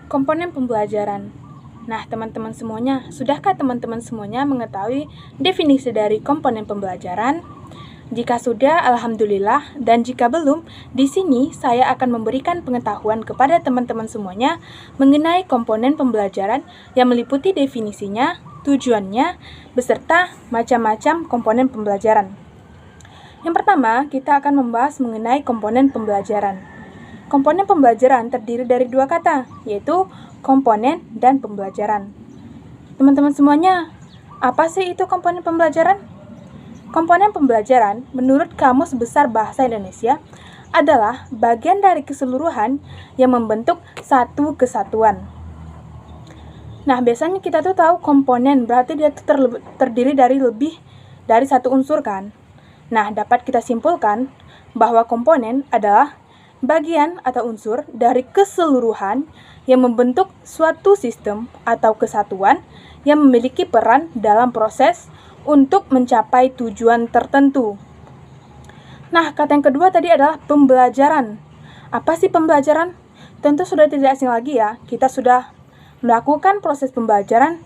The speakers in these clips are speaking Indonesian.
Komponen pembelajaran. Nah, teman-teman semuanya, sudahkah teman-teman semuanya mengetahui definisi dari komponen pembelajaran? Jika sudah, alhamdulillah, dan jika belum, di sini saya akan memberikan pengetahuan kepada teman-teman semuanya mengenai komponen pembelajaran yang meliputi definisinya, tujuannya, beserta macam-macam komponen pembelajaran. Yang pertama, kita akan membahas mengenai komponen pembelajaran. Komponen pembelajaran terdiri dari dua kata, yaitu komponen dan pembelajaran. Teman-teman semuanya, apa sih itu komponen pembelajaran? Komponen pembelajaran, menurut Kamus Besar Bahasa Indonesia, adalah bagian dari keseluruhan yang membentuk satu kesatuan. Nah, biasanya kita tuh tahu komponen berarti dia terdiri dari lebih dari satu unsur kan? Nah, dapat kita simpulkan bahwa komponen adalah bagian atau unsur dari keseluruhan yang membentuk suatu sistem atau kesatuan yang memiliki peran dalam proses untuk mencapai tujuan tertentu. Nah, kata yang kedua tadi adalah pembelajaran. Apa sih pembelajaran? Tentu sudah tidak asing lagi ya, kita sudah melakukan proses pembelajaran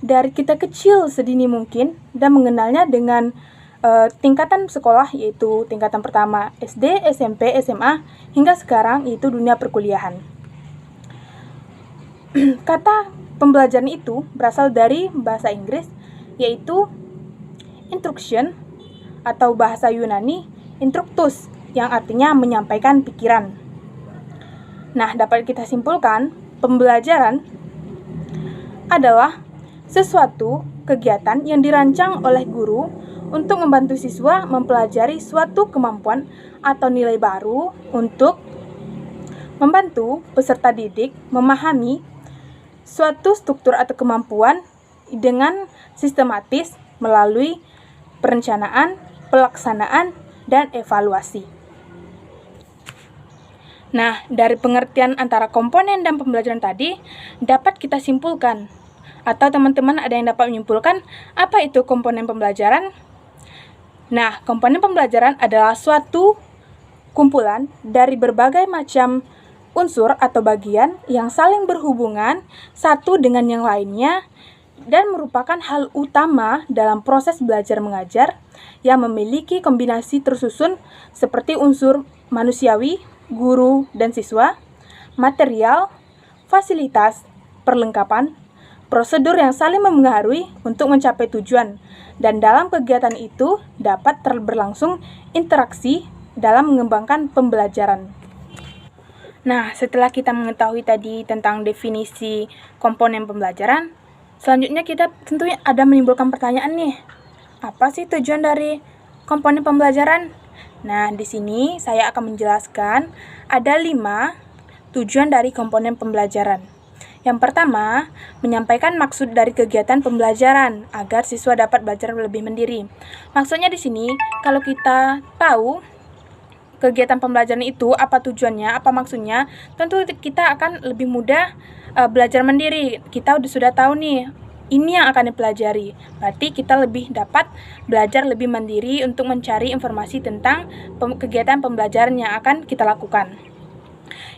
dari kita kecil sedini mungkin dan mengenalnya dengan tingkatan sekolah, yaitu tingkatan pertama SD, SMP, SMA, hingga sekarang yaitu dunia perkuliahan. Kata pembelajaran itu berasal dari bahasa Inggris, yaitu instruction, atau bahasa Yunani instructus, yang artinya menyampaikan pikiran. Nah, dapat kita simpulkan, pembelajaran adalah sesuatu kegiatan yang dirancang oleh guru untuk membantu siswa mempelajari suatu kemampuan atau nilai baru untuk membantu peserta didik memahami suatu struktur atau kemampuan dengan sistematis melalui perencanaan, pelaksanaan, dan evaluasi. Nah, dari pengertian antara komponen dan pembelajaran tadi, dapat kita simpulkan, atau teman-teman ada yang dapat menyimpulkan apa itu komponen pembelajaran? Nah, komponen pembelajaran adalah suatu kumpulan dari berbagai macam unsur atau bagian yang saling berhubungan satu dengan yang lainnya dan merupakan hal utama dalam proses belajar mengajar yang memiliki kombinasi tersusun seperti unsur manusiawi, guru dan siswa, material, fasilitas, perlengkapan, prosedur yang saling mempengaruhi untuk mencapai tujuan, dan dalam kegiatan itu dapat berlangsung interaksi dalam mengembangkan pembelajaran. Nah, setelah kita mengetahui tadi tentang definisi komponen pembelajaran, selanjutnya kita tentunya ada menimbulkan pertanyaan nih. Apa sih tujuan dari komponen pembelajaran? Nah, di sini saya akan menjelaskan ada 5 tujuan dari komponen pembelajaran. Yang pertama, menyampaikan maksud dari kegiatan pembelajaran agar siswa dapat belajar lebih mandiri. Maksudnya di sini, kalau kita tahu kegiatan pembelajaran itu apa tujuannya, apa maksudnya, tentu kita akan lebih mudah belajar mandiri. Kita sudah tahu nih, ini yang akan dipelajari. Berarti kita lebih dapat belajar lebih mandiri untuk mencari informasi tentang kegiatan pembelajaran yang akan kita lakukan.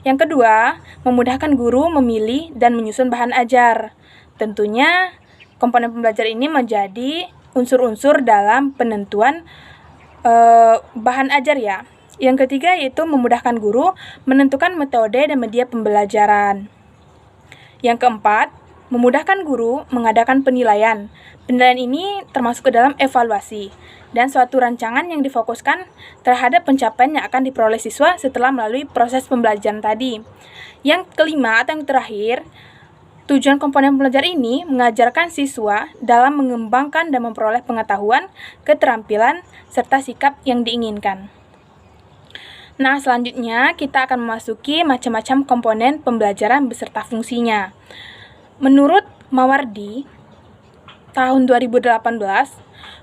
Yang kedua, memudahkan guru memilih dan menyusun bahan ajar. Tentunya, komponen pembelajaran ini menjadi unsur-unsur dalam penentuan bahan ajar ya. Yang ketiga yaitu memudahkan guru menentukan metode dan media pembelajaran. Yang keempat, memudahkan guru mengadakan penilaian. Penilaian ini termasuk ke dalam evaluasi dan suatu rancangan yang difokuskan terhadap pencapaian yang akan diperoleh siswa setelah melalui proses pembelajaran tadi. Yang kelima atau yang terakhir, tujuan komponen pembelajaran ini mengajarkan siswa dalam mengembangkan dan memperoleh pengetahuan, keterampilan, serta sikap yang diinginkan. Nah, selanjutnya kita akan memasuki macam-macam komponen pembelajaran beserta fungsinya. Menurut Mawardi, tahun 2018,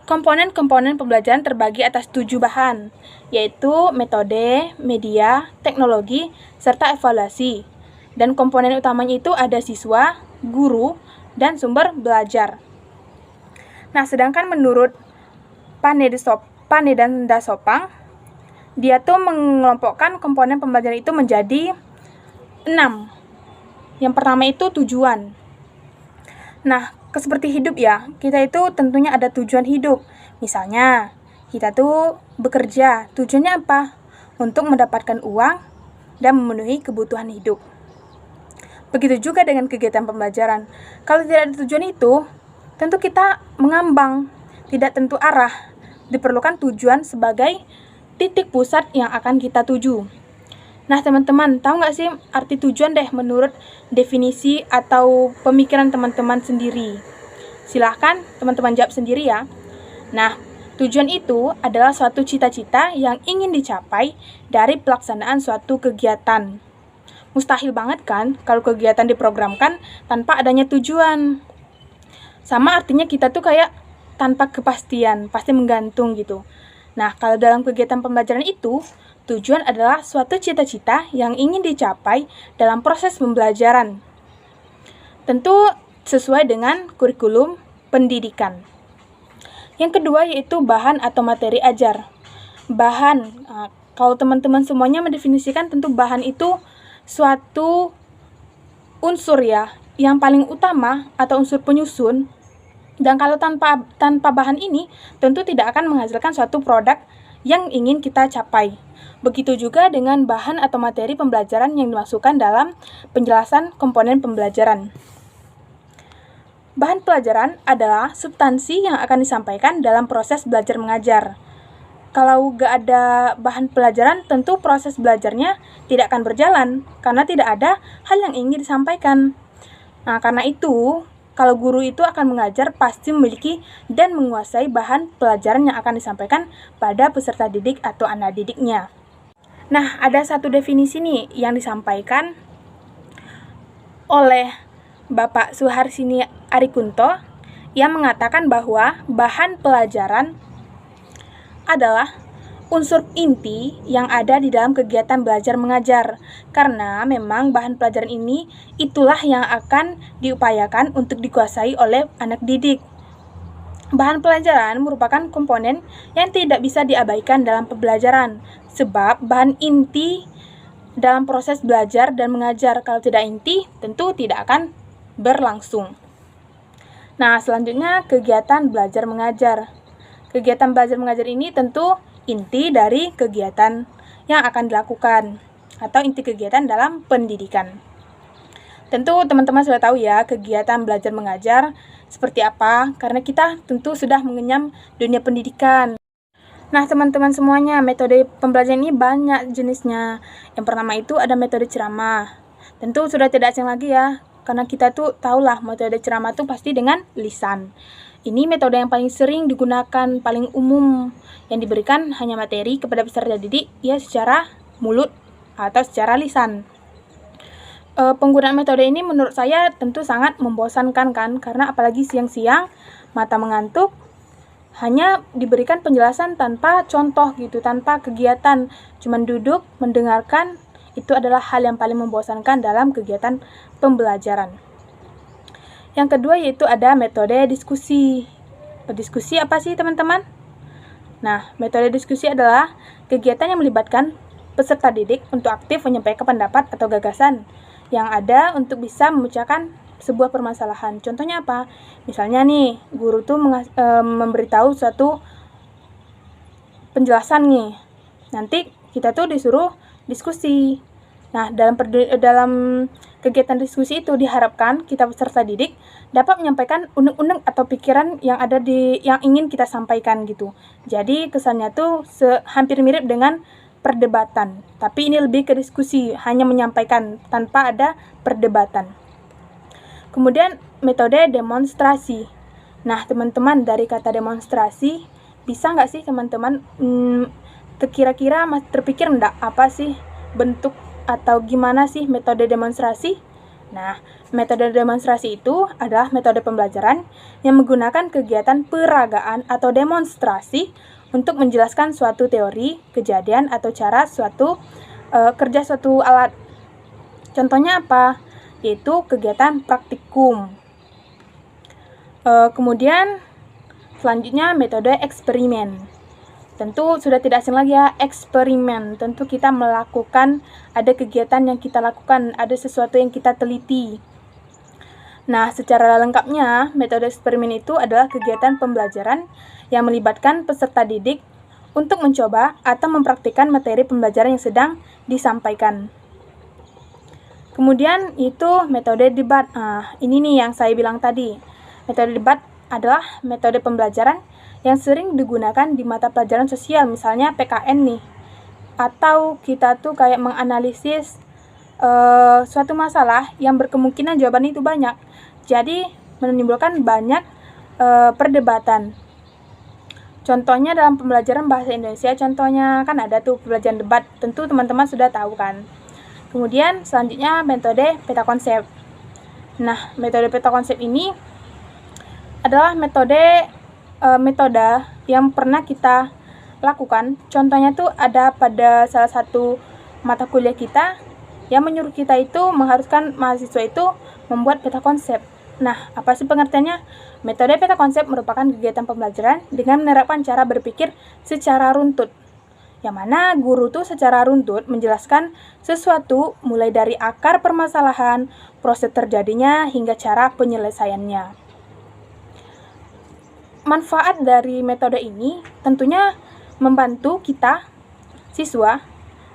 komponen-komponen pembelajaran terbagi atas 7 bahan, yaitu metode, media, teknologi, serta evaluasi. Dan komponen utamanya itu ada siswa, guru, dan sumber belajar. Nah, sedangkan menurut Panedanda Sopang, dia tuh mengelompokkan komponen pembelajaran itu menjadi 6. Yang pertama itu tujuan. Nah, seperti hidup ya, kita itu tentunya ada tujuan hidup. Misalnya, kita tuh bekerja, tujuannya apa? Untuk mendapatkan uang dan memenuhi kebutuhan hidup. Begitu juga dengan kegiatan pembelajaran. Kalau tidak ada tujuan itu, tentu kita mengambang, tidak tentu arah. Diperlukan tujuan sebagai titik pusat yang akan kita tuju. Nah, teman-teman, tahu nggak sih arti tujuan deh menurut definisi atau pemikiran teman-teman sendiri? Silahkan teman-teman jawab sendiri ya. Nah, tujuan itu adalah suatu cita-cita yang ingin dicapai dari pelaksanaan suatu kegiatan. Mustahil banget kan kalau kegiatan diprogramkan tanpa adanya tujuan. Sama artinya kita tuh kayak tanpa kepastian, pasti menggantung gitu. Nah, kalau dalam kegiatan pembelajaran itu, tujuan adalah suatu cita-cita yang ingin dicapai dalam proses pembelajaran. Tentu sesuai dengan kurikulum pendidikan. Yang kedua yaitu bahan atau materi ajar. Bahan, kalau teman-teman semuanya mendefinisikan, tentu bahan itu suatu unsur ya, yang paling utama atau unsur penyusun. Dan kalau tanpa bahan ini, tentu tidak akan menghasilkan suatu produk yang ingin kita capai. Begitu juga dengan bahan atau materi pembelajaran yang dimasukkan dalam penjelasan komponen pembelajaran. Bahan pelajaran adalah substansi yang akan disampaikan dalam proses belajar mengajar. Kalau nggak ada bahan pelajaran, tentu proses belajarnya tidak akan berjalan, karena tidak ada hal yang ingin disampaikan. Nah, karena itu, kalau guru itu akan mengajar, pasti memiliki dan menguasai bahan pelajaran yang akan disampaikan pada peserta didik atau anak didiknya. Nah, ada satu definisi nih yang disampaikan oleh Bapak Suharsini Arikunto yang mengatakan bahwa bahan pelajaran adalah unsur inti yang ada di dalam kegiatan belajar mengajar, karena memang bahan pelajaran ini itulah yang akan diupayakan untuk dikuasai oleh anak didik. Bahan pelajaran merupakan komponen yang tidak bisa diabaikan dalam pembelajaran, sebab bahan inti dalam proses belajar dan mengajar. Kalau tidak inti, tentu tidak akan berlangsung. Nah, selanjutnya kegiatan belajar mengajar. Kegiatan belajar mengajar ini tentu inti dari kegiatan yang akan dilakukan atau inti kegiatan dalam pendidikan. Tentu teman-teman sudah tahu ya kegiatan belajar mengajar seperti apa, karena kita tentu sudah mengenyam dunia pendidikan. Nah, teman-teman semuanya, metode pembelajaran ini banyak jenisnya. Yang pertama itu ada metode ceramah. Tentu sudah tidak asing lagi ya, karena kita tuh tahulah metode ceramah tuh pasti dengan lisan. Ini metode yang paling sering digunakan, paling umum, yang diberikan hanya materi kepada peserta didik ya secara mulut atau secara lisan. Penggunaan metode ini menurut saya tentu sangat membosankan kan, karena apalagi siang-siang mata mengantuk, hanya diberikan penjelasan tanpa contoh gitu, tanpa kegiatan, cuman duduk mendengarkan. Itu adalah hal yang paling membosankan dalam kegiatan pembelajaran. Yang kedua yaitu ada metode diskusi. Diskusi apa sih teman-teman? Nah, metode diskusi adalah kegiatan yang melibatkan peserta didik untuk aktif menyampaikan pendapat atau gagasan yang ada untuk bisa memecahkan sebuah permasalahan. Contohnya apa? Misalnya nih, guru tuh memberitahu suatu penjelasan nih. Nanti kita tuh disuruh diskusi. Nah, dalam kegiatan diskusi itu diharapkan kita peserta didik dapat menyampaikan unek-unek atau pikiran yang ada yang ingin kita sampaikan gitu. Jadi kesannya tuh hampir mirip dengan perdebatan, tapi ini lebih ke diskusi, hanya menyampaikan tanpa ada perdebatan. Kemudian metode demonstrasi. Nah, teman-teman, dari kata demonstrasi, bisa nggak sih teman-teman kira-kira terpikir enggak apa sih bentuk atau gimana sih metode demonstrasi? Nah, metode demonstrasi itu adalah metode pembelajaran yang menggunakan kegiatan peragaan atau demonstrasi untuk menjelaskan suatu teori, kejadian, atau cara kerja suatu alat. Contohnya apa? Yaitu kegiatan praktikum. Kemudian selanjutnya metode eksperimen. Tentu sudah tidak asing lagi ya, eksperimen. Tentu kita melakukan, ada kegiatan yang kita lakukan, ada sesuatu yang kita teliti. Nah, secara lengkapnya, metode eksperimen itu adalah kegiatan pembelajaran yang melibatkan peserta didik untuk mencoba atau mempraktikkan materi pembelajaran yang sedang disampaikan. Kemudian itu metode debat. Nah, ini nih yang saya bilang tadi. Metode debat adalah metode pembelajaran yang sering digunakan di mata pelajaran sosial, misalnya PKN nih. Atau kita tuh kayak menganalisis suatu masalah yang berkemungkinan jawaban itu banyak. Jadi menimbulkan banyak perdebatan. Contohnya dalam pembelajaran bahasa Indonesia, contohnya kan ada tuh pembelajaran debat, tentu teman-teman sudah tahu kan. Kemudian selanjutnya metode peta konsep. Nah, metode peta konsep ini adalah metode yang pernah kita lakukan. Contohnya tuh ada pada salah satu mata kuliah kita yang menyuruh kita itu mengharuskan mahasiswa itu membuat peta konsep. Nah, apa sih pengertiannya? Metode peta konsep merupakan kegiatan pembelajaran dengan menerapkan cara berpikir secara runtut. Yang mana guru tuh secara runtut menjelaskan sesuatu mulai dari akar permasalahan, proses terjadinya, hingga cara penyelesaiannya. Manfaat dari metode ini tentunya membantu kita, siswa,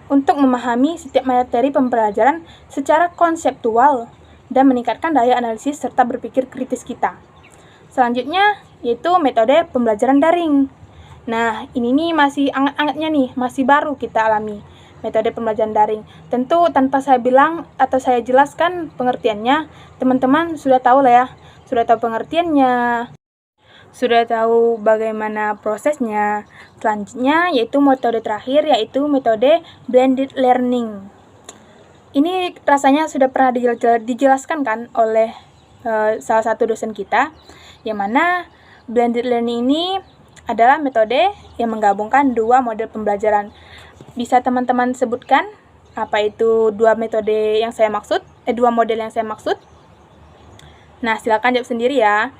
untuk memahami setiap materi pembelajaran secara konseptual dan meningkatkan daya analisis serta berpikir kritis kita. Selanjutnya yaitu metode pembelajaran daring. Nah, ini nih masih anget-angetnya nih, masih baru kita alami metode pembelajaran daring. Tentu tanpa saya bilang atau saya jelaskan pengertiannya, teman-teman sudah tahu lah ya, sudah tahu pengertiannya, sudah tahu bagaimana prosesnya. Selanjutnya yaitu metode terakhir, yaitu metode blended learning. Ini rasanya sudah pernah dijelaskan kan oleh salah satu dosen kita, yang mana blended learning ini adalah metode yang menggabungkan dua model pembelajaran. Bisa teman-teman sebutkan apa itu dua metode yang saya maksud? Dua model yang saya maksud? Nah, silakan jawab sendiri ya.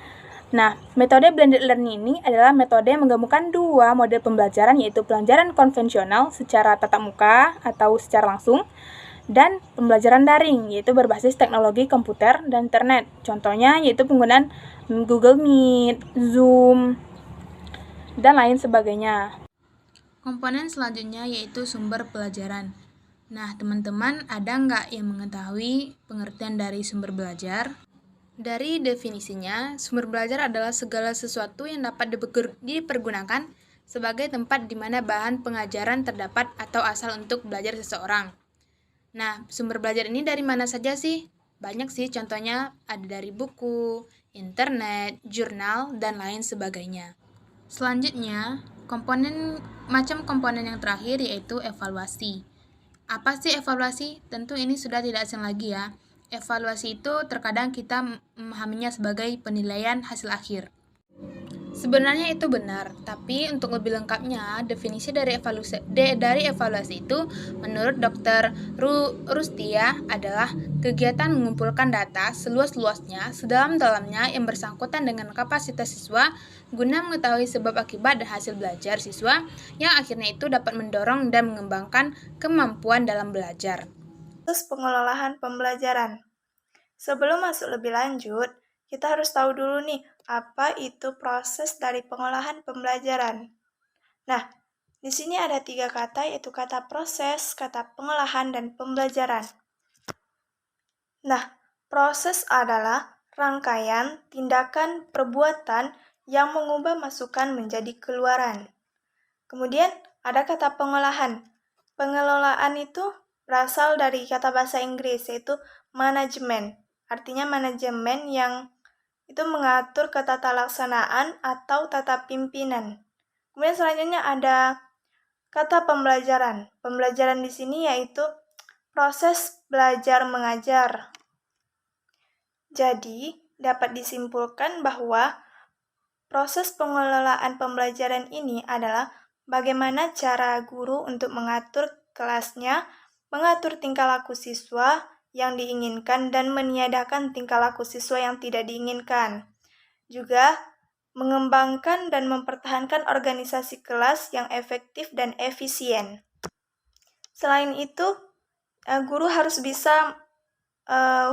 Nah, metode blended learning ini adalah metode yang menggabungkan dua model pembelajaran, yaitu pembelajaran konvensional secara tatap muka atau secara langsung, dan pembelajaran daring, yaitu berbasis teknologi komputer dan internet. Contohnya yaitu penggunaan Google Meet, Zoom, dan lain sebagainya. Komponen selanjutnya yaitu sumber pelajaran. Nah, teman-teman ada nggak yang mengetahui pengertian dari sumber belajar? Dari definisinya, sumber belajar adalah segala sesuatu yang dapat dipergunakan sebagai tempat di mana bahan pengajaran terdapat atau asal untuk belajar seseorang. Nah, sumber belajar ini dari mana saja sih? Banyak sih, contohnya ada dari buku, internet, jurnal, dan lain sebagainya. Selanjutnya, macam komponen yang terakhir yaitu evaluasi. Apa sih evaluasi? Tentu ini sudah tidak asing lagi ya. Evaluasi itu terkadang kita memahaminya sebagai penilaian hasil akhir. Sebenarnya itu benar, tapi untuk lebih lengkapnya, definisi dari evaluasi itu menurut Dr. Rustia adalah kegiatan mengumpulkan data seluas-luasnya, sedalam-dalamnya yang bersangkutan dengan kapasitas siswa guna mengetahui sebab akibat dan hasil belajar siswa yang akhirnya itu dapat mendorong dan mengembangkan kemampuan dalam belajar. Terus pengelolaan pembelajaran. Sebelum masuk lebih lanjut, kita harus tahu dulu nih, apa itu proses dari pengolahan pembelajaran. Nah, di sini ada 3 kata, yaitu kata proses, kata pengolahan, dan pembelajaran. Nah, proses adalah rangkaian tindakan perbuatan yang mengubah masukan menjadi keluaran. Kemudian ada kata pengolahan. Pengelolaan itu berasal dari kata bahasa Inggris, yaitu manajemen. Artinya manajemen yang itu mengatur ketata laksanaan atau tata pimpinan. Kemudian selanjutnya ada kata pembelajaran. Pembelajaran di sini yaitu proses belajar mengajar. Jadi, dapat disimpulkan bahwa proses pengelolaan pembelajaran ini adalah bagaimana cara guru untuk mengatur kelasnya, mengatur tingkah laku siswa yang diinginkan, dan meniadakan tingkah laku siswa yang tidak diinginkan. Juga mengembangkan dan mempertahankan organisasi kelas yang efektif dan efisien. Selain itu, guru harus bisa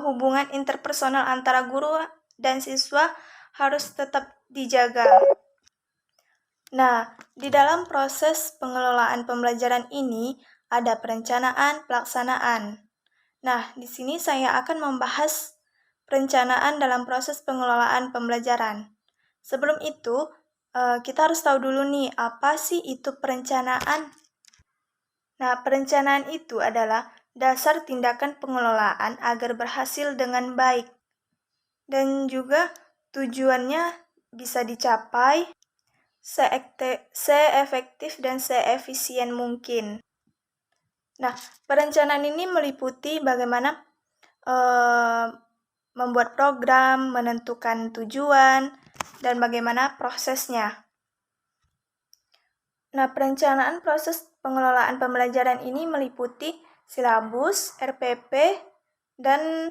hubungan interpersonal antara guru dan siswa harus tetap dijaga. Nah, di dalam proses pengelolaan pembelajaran ini ada perencanaan, pelaksanaan. Nah, di sini saya akan membahas perencanaan dalam proses pengelolaan pembelajaran. Sebelum itu, kita harus tahu dulu nih, apa sih itu perencanaan? Nah, perencanaan itu adalah dasar tindakan pengelolaan agar berhasil dengan baik. Dan juga tujuannya bisa dicapai seefektif dan seefisien mungkin. Nah, perencanaan ini meliputi bagaimana membuat program, menentukan tujuan, dan bagaimana prosesnya. Nah, perencanaan proses pengelolaan pembelajaran ini meliputi silabus, RPP, dan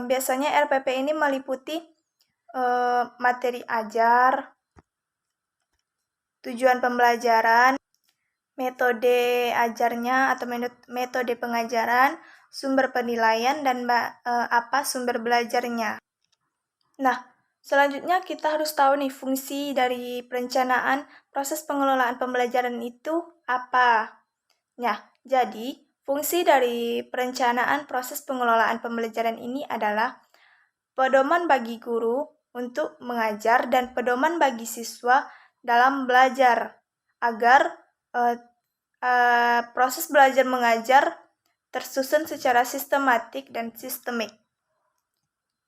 biasanya RPP ini meliputi materi ajar, tujuan pembelajaran, metode ajarnya atau metode pengajaran, sumber penilaian, dan apa sumber belajarnya. Nah, selanjutnya kita harus tahu nih fungsi dari perencanaan proses pengelolaan pembelajaran itu apa. Nah, jadi fungsi dari perencanaan proses pengelolaan pembelajaran ini adalah pedoman bagi guru untuk mengajar dan pedoman bagi siswa dalam belajar agar proses belajar mengajar tersusun secara sistematik dan sistemik.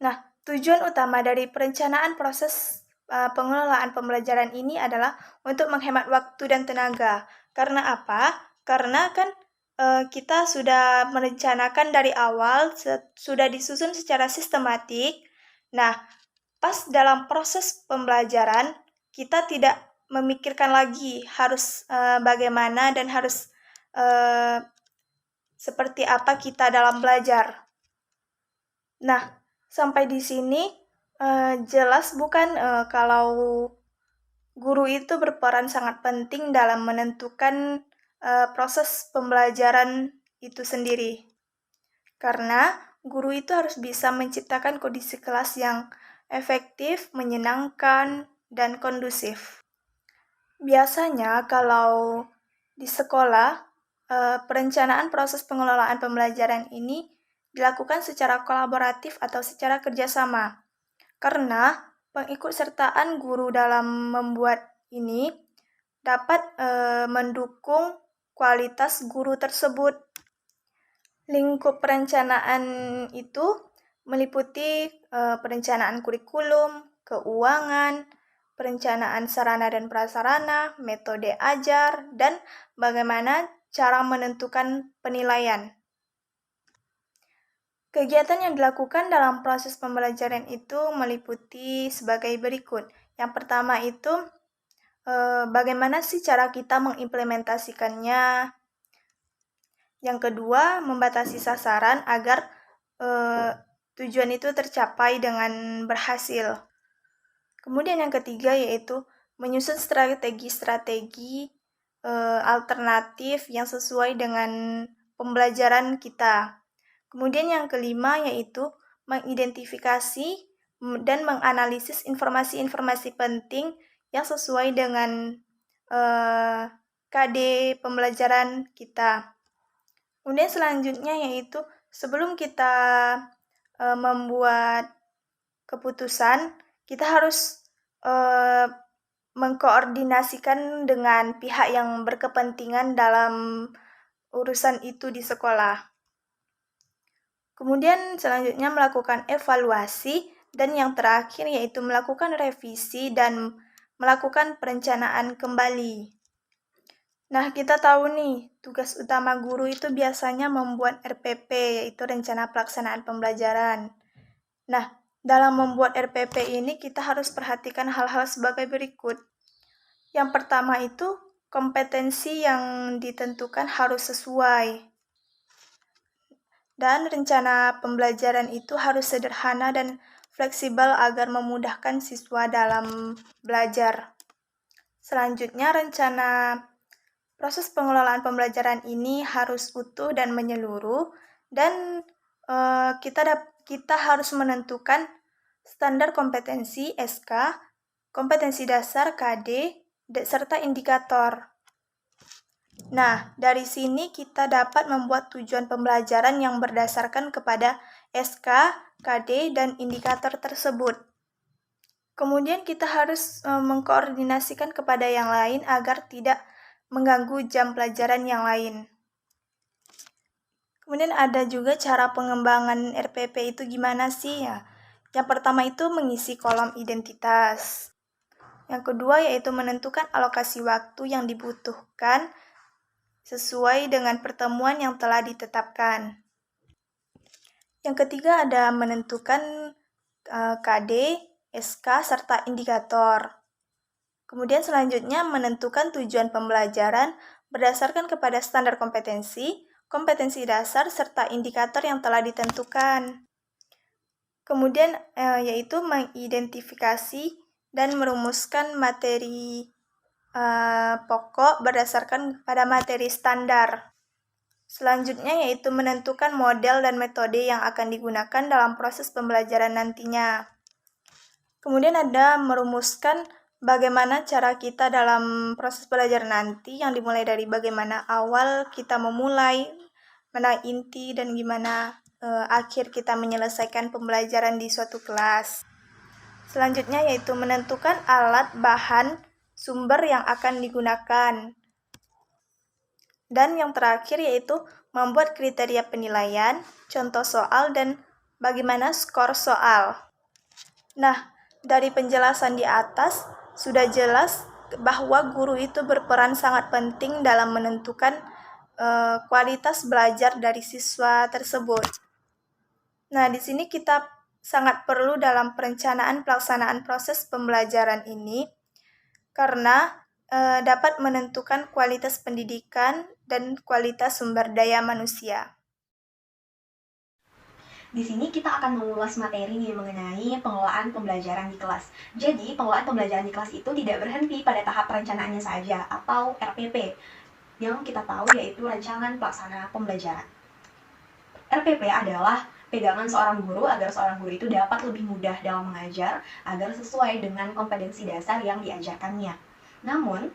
Nah, tujuan utama dari perencanaan proses pengelolaan pembelajaran ini adalah untuk menghemat waktu dan tenaga. Karena apa? Karena kan kita sudah merencanakan dari awal, sudah disusun secara sistematik. Nah, pas dalam proses pembelajaran, kita tidak memikirkan lagi harus bagaimana dan harus seperti apa kita dalam belajar. Nah, sampai di sini jelas bukan kalau guru itu berperan sangat penting dalam menentukan proses pembelajaran itu sendiri. Karena guru itu harus bisa menciptakan kondisi kelas yang efektif, menyenangkan, dan kondusif. Biasanya kalau di sekolah, perencanaan proses pengelolaan pembelajaran ini dilakukan secara kolaboratif atau secara kerjasama. Karena pengikutsertaan guru dalam membuat ini dapat mendukung kualitas guru tersebut. Lingkup perencanaan itu meliputi perencanaan kurikulum, keuangan, perencanaan sarana dan prasarana, metode ajar, dan bagaimana cara menentukan penilaian. Kegiatan yang dilakukan dalam proses pembelajaran itu meliputi sebagai berikut. Yang pertama itu, bagaimana sih cara kita mengimplementasikannya. Yang kedua, membatasi sasaran agar tujuan itu tercapai dengan berhasil. Kemudian yang ketiga yaitu menyusun strategi-strategi alternatif yang sesuai dengan pembelajaran kita. Kemudian yang kelima yaitu mengidentifikasi dan menganalisis informasi-informasi penting yang sesuai dengan KD pembelajaran kita. Kemudian selanjutnya yaitu sebelum kita membuat keputusan, kita harus mengkoordinasikan dengan pihak yang berkepentingan dalam urusan itu di sekolah. Kemudian selanjutnya melakukan evaluasi dan yang terakhir yaitu melakukan revisi dan melakukan perencanaan kembali. Nah, kita tahu nih, tugas utama guru itu biasanya membuat RPP, yaitu Rencana Pelaksanaan Pembelajaran. Nah, dalam membuat RPP ini kita harus perhatikan hal-hal sebagai berikut. Yang pertama itu, kompetensi yang ditentukan harus sesuai. Dan rencana pembelajaran itu harus sederhana dan fleksibel agar memudahkan siswa dalam belajar. Selanjutnya, rencana proses pengelolaan pembelajaran ini harus utuh dan menyeluruh, dan kita harus menentukan standar kompetensi SK, kompetensi dasar KD, serta indikator. Nah, dari sini kita dapat membuat tujuan pembelajaran yang berdasarkan kepada SK, KD, dan indikator tersebut. Kemudian kita harus mengkoordinasikan kepada yang lain agar tidak mengganggu jam pelajaran yang lain. Kemudian ada juga cara pengembangan RPP itu gimana sih ya? Yang pertama itu mengisi kolom identitas. Yang kedua yaitu menentukan alokasi waktu yang dibutuhkan sesuai dengan pertemuan yang telah ditetapkan. Yang ketiga ada menentukan KD, SK, serta indikator. Kemudian selanjutnya menentukan tujuan pembelajaran berdasarkan kepada standar kompetensi, kompetensi dasar, serta indikator yang telah ditentukan. Kemudian yaitu mengidentifikasi dan merumuskan materi pokok berdasarkan pada materi standar. Selanjutnya yaitu menentukan model dan metode yang akan digunakan dalam proses pembelajaran nantinya. Kemudian ada merumuskan bagaimana cara kita dalam proses belajar nanti, yang dimulai dari bagaimana awal kita memulai, mana inti, dan gimana akhir kita menyelesaikan pembelajaran di suatu kelas. Selanjutnya yaitu menentukan alat, bahan, sumber yang akan digunakan. Dan yang terakhir yaitu membuat kriteria penilaian, contoh soal, dan bagaimana skor soal. Nah, dari penjelasan di atas sudah jelas bahwa guru itu berperan sangat penting dalam menentukan kualitas belajar dari siswa tersebut. Nah, di sini kita sangat perlu dalam perencanaan pelaksanaan proses pembelajaran ini karena dapat menentukan kualitas pendidikan dan kualitas sumber daya manusia. Di sini kita akan mengulas materi mengenai pengelolaan pembelajaran di kelas. Jadi, pengelolaan pembelajaran di kelas itu tidak berhenti pada tahap perencanaannya saja atau RPP. Yang kita tahu yaitu Rancangan Pelaksana Pembelajaran. RPP adalah pegangan seorang guru agar seorang guru itu dapat lebih mudah dalam mengajar agar sesuai dengan kompetensi dasar yang diajarkannya. Namun,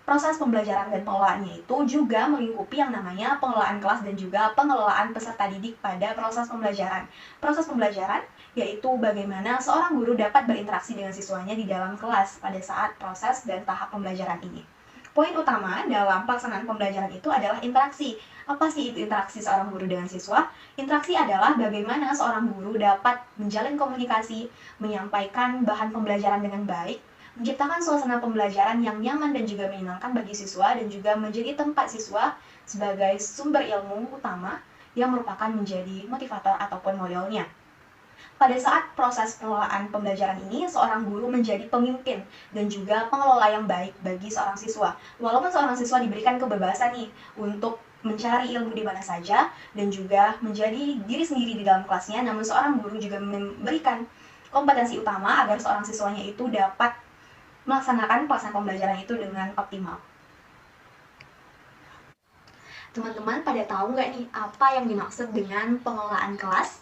proses pembelajaran dan pengelolaannya itu juga melingkupi yang namanya pengelolaan kelas dan juga pengelolaan peserta didik pada proses pembelajaran. Proses pembelajaran yaitu bagaimana seorang guru dapat berinteraksi dengan siswanya di dalam kelas pada saat proses dan tahap pembelajaran ini. Poin utama dalam pelaksanaan pembelajaran itu adalah interaksi. Apa sih itu interaksi seorang guru dengan siswa? Interaksi adalah bagaimana seorang guru dapat menjalin komunikasi, menyampaikan bahan pembelajaran dengan baik, menciptakan suasana pembelajaran yang nyaman dan juga menyenangkan bagi siswa, dan juga menjadi tempat siswa sebagai sumber ilmu utama yang merupakan menjadi motivator ataupun modelnya. Pada saat proses pengelolaan pembelajaran ini, seorang guru menjadi pemimpin dan juga pengelola yang baik bagi seorang siswa. Walaupun seorang siswa diberikan kebebasan nih untuk mencari ilmu di mana saja dan juga menjadi diri sendiri di dalam kelasnya, namun seorang guru juga memberikan kompetensi utama agar seorang siswanya itu dapat melaksanakan pelaksanaan pembelajaran itu dengan optimal. Teman-teman pada tahu nggak nih apa yang dimaksud dengan pengelolaan kelas?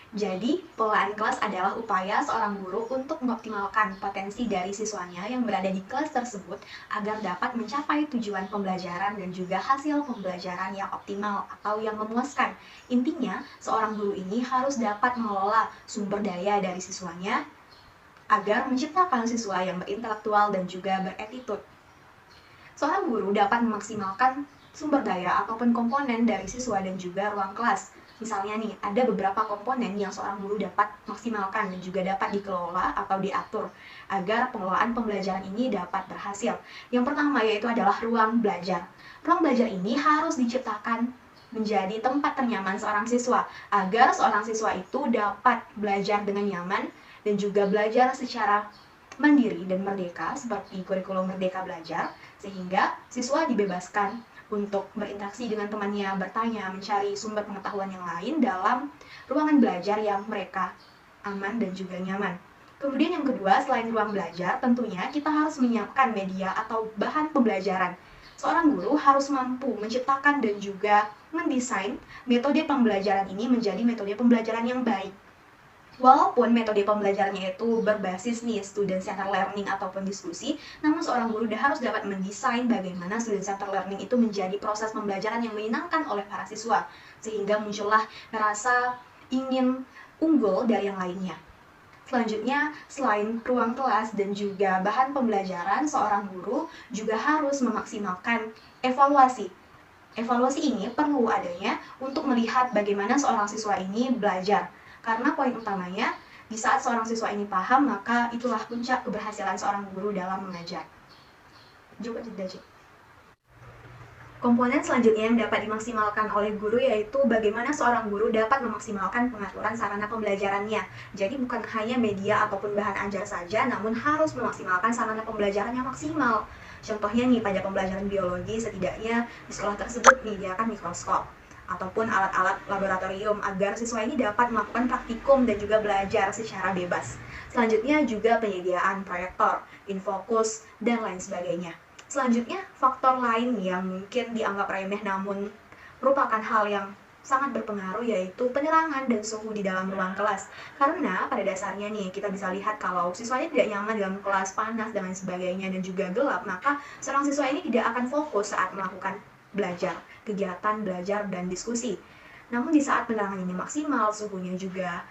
Jadi, pengelolaan kelas adalah upaya seorang guru untuk mengoptimalkan potensi dari siswanya yang berada di kelas tersebut agar dapat mencapai tujuan pembelajaran dan juga hasil pembelajaran yang optimal atau yang memuaskan. Intinya, seorang guru ini harus dapat mengelola sumber daya dari siswanya agar menciptakan siswa yang berintelektual dan juga beretitut. Seorang guru dapat memaksimalkan sumber daya ataupun komponen dari siswa dan juga ruang kelas. Misalnya nih, ada beberapa komponen yang seorang guru dapat maksimalkan dan juga dapat dikelola atau diatur agar pengelolaan pembelajaran ini dapat berhasil. Yang pertama yaitu adalah ruang belajar. Ruang belajar ini harus diciptakan menjadi tempat ternyaman seorang siswa agar seorang siswa itu dapat belajar dengan nyaman dan juga belajar secara mandiri dan merdeka seperti kurikulum Merdeka Belajar, sehingga siswa dibebaskan untuk berinteraksi dengan temannya, bertanya, mencari sumber pengetahuan yang lain dalam ruangan belajar yang mereka aman dan juga nyaman. Kemudian yang kedua, selain ruang belajar, tentunya kita harus menyiapkan media atau bahan pembelajaran. Seorang guru harus mampu menciptakan dan juga mendesain metode pembelajaran ini menjadi metode pembelajaran yang baik. Walaupun metode pembelajarannya itu berbasis nih student centered learning ataupun diskusi, namun seorang guru harus dapat mendesain bagaimana student centered learning itu menjadi proses pembelajaran yang menyenangkan oleh para siswa, sehingga muncullah rasa ingin unggul dari yang lainnya. Selanjutnya, selain ruang kelas dan juga bahan pembelajaran, seorang guru juga harus memaksimalkan evaluasi. Evaluasi ini perlu adanya untuk melihat bagaimana seorang siswa ini belajar. Karena poin utamanya, di saat seorang siswa ini paham, maka itulah puncak keberhasilan seorang guru dalam mengajar. Coba jeda. Komponen selanjutnya yang dapat dimaksimalkan oleh guru yaitu bagaimana seorang guru dapat memaksimalkan pengaturan sarana pembelajarannya. Jadi bukan hanya media ataupun bahan ajar saja, namun harus memaksimalkan sarana pembelajaran yang maksimal. Contohnya nih, pada pembelajaran biologi setidaknya di sekolah tersebut menyediakan mikroskop ataupun alat-alat laboratorium agar siswa ini dapat melakukan praktikum dan juga belajar secara bebas. Selanjutnya juga penyediaan proyektor, infokus, dan lain sebagainya. Selanjutnya, faktor lain yang mungkin dianggap remeh namun merupakan hal yang sangat berpengaruh yaitu penerangan dan suhu di dalam ruang kelas. Karena pada dasarnya nih kita bisa lihat kalau siswanya tidak nyaman dalam kelas, panas dan lain sebagainya dan juga gelap, maka seorang siswa ini tidak akan fokus saat melakukan belajar, kegiatan belajar dan diskusi. Namun di saat penerangan ini maksimal, suhunya juga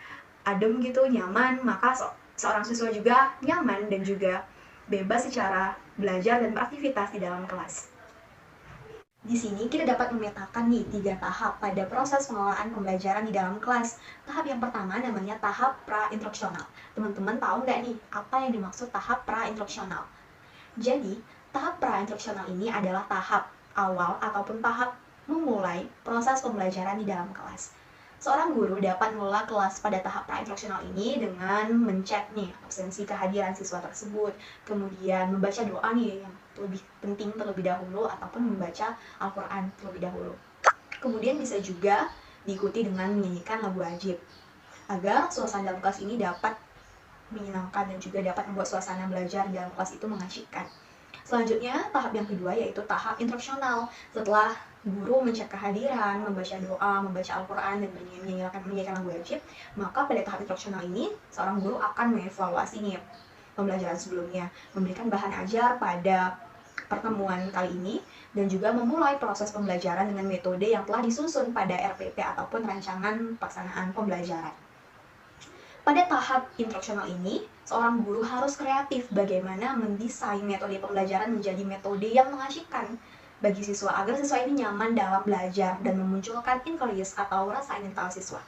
adem gitu, nyaman, maka seorang siswa juga nyaman dan juga bebas secara belajar dan beraktivitas di dalam kelas. Di sini kita dapat memetakan nih 3 tahap pada proses pengelolaan pembelajaran di dalam kelas. Tahap yang pertama namanya tahap pra-instruksional. Teman-teman tahu nggak nih apa yang dimaksud tahap pra-instruksional? Jadi, tahap pra-instruksional ini adalah tahap awal ataupun tahap memulai proses pembelajaran di dalam kelas. Seorang guru dapat mengelola kelas pada tahap pra-instruksional ini dengan mencek nih absensi kehadiran siswa tersebut, kemudian membaca doa nih yang lebih penting terlebih dahulu ataupun membaca Al-Quran terlebih dahulu. Kemudian bisa juga diikuti dengan menyanyikan lagu wajib agar suasana dalam kelas ini dapat menyenangkan dan juga dapat membuat suasana belajar di dalam kelas itu mengasyikkan. Selanjutnya, tahap yang kedua yaitu tahap instruksional. Setelah guru mencek kehadiran, membaca doa, membaca Al-Quran, dan menyanyikan lagu wajib, maka pada tahap instruksional ini, seorang guru akan mengevaluasi nih pembelajaran sebelumnya, memberikan bahan ajar pada pertemuan kali ini, dan juga memulai proses pembelajaran dengan metode yang telah disusun pada RPP ataupun rancangan pelaksanaan pembelajaran. Pada tahap instruksional ini, seorang guru harus kreatif bagaimana mendesain metode pembelajaran menjadi metode yang mengasyikkan bagi siswa agar siswa ini nyaman dalam belajar dan memunculkan encourage atau rasa ingin tahu siswa.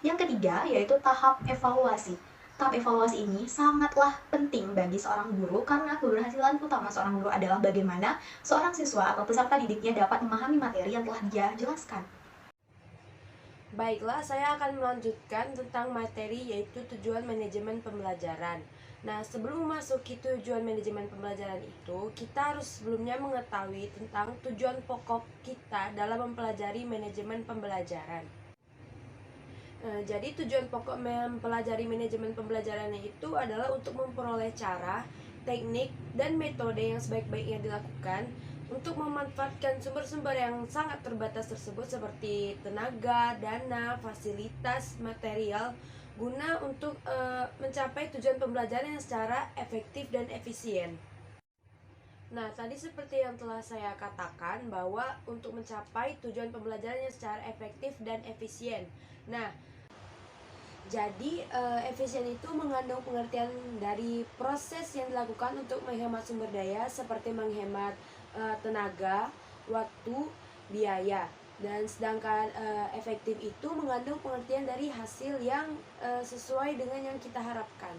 Yang ketiga yaitu tahap evaluasi. Tahap evaluasi ini sangatlah penting bagi seorang guru karena keberhasilan utama seorang guru adalah bagaimana seorang siswa atau peserta didiknya dapat memahami materi yang telah dia jelaskan. Baiklah, saya akan melanjutkan tentang materi yaitu tujuan manajemen pembelajaran. Nah, sebelum memasuki tujuan manajemen pembelajaran itu, kita harus sebelumnya mengetahui tentang tujuan pokok kita dalam mempelajari manajemen pembelajaran. Jadi tujuan pokok mempelajari manajemen pembelajarannya itu adalah untuk memperoleh cara, teknik, dan metode yang sebaik-baiknya dilakukan untuk memanfaatkan sumber-sumber yang sangat terbatas tersebut seperti tenaga, dana, fasilitas, material guna untuk mencapai tujuan pembelajaran yang secara efektif dan efisien. Nah, tadi seperti yang telah saya katakan bahwa untuk mencapai tujuan pembelajaran yang secara efektif dan efisien. Nah, jadi efisien itu mengandung pengertian dari proses yang dilakukan untuk menghemat sumber daya seperti menghemat tenaga, waktu, biaya. Dan sedangkan efektif itu mengandung pengertian dari hasil yang sesuai dengan yang kita harapkan.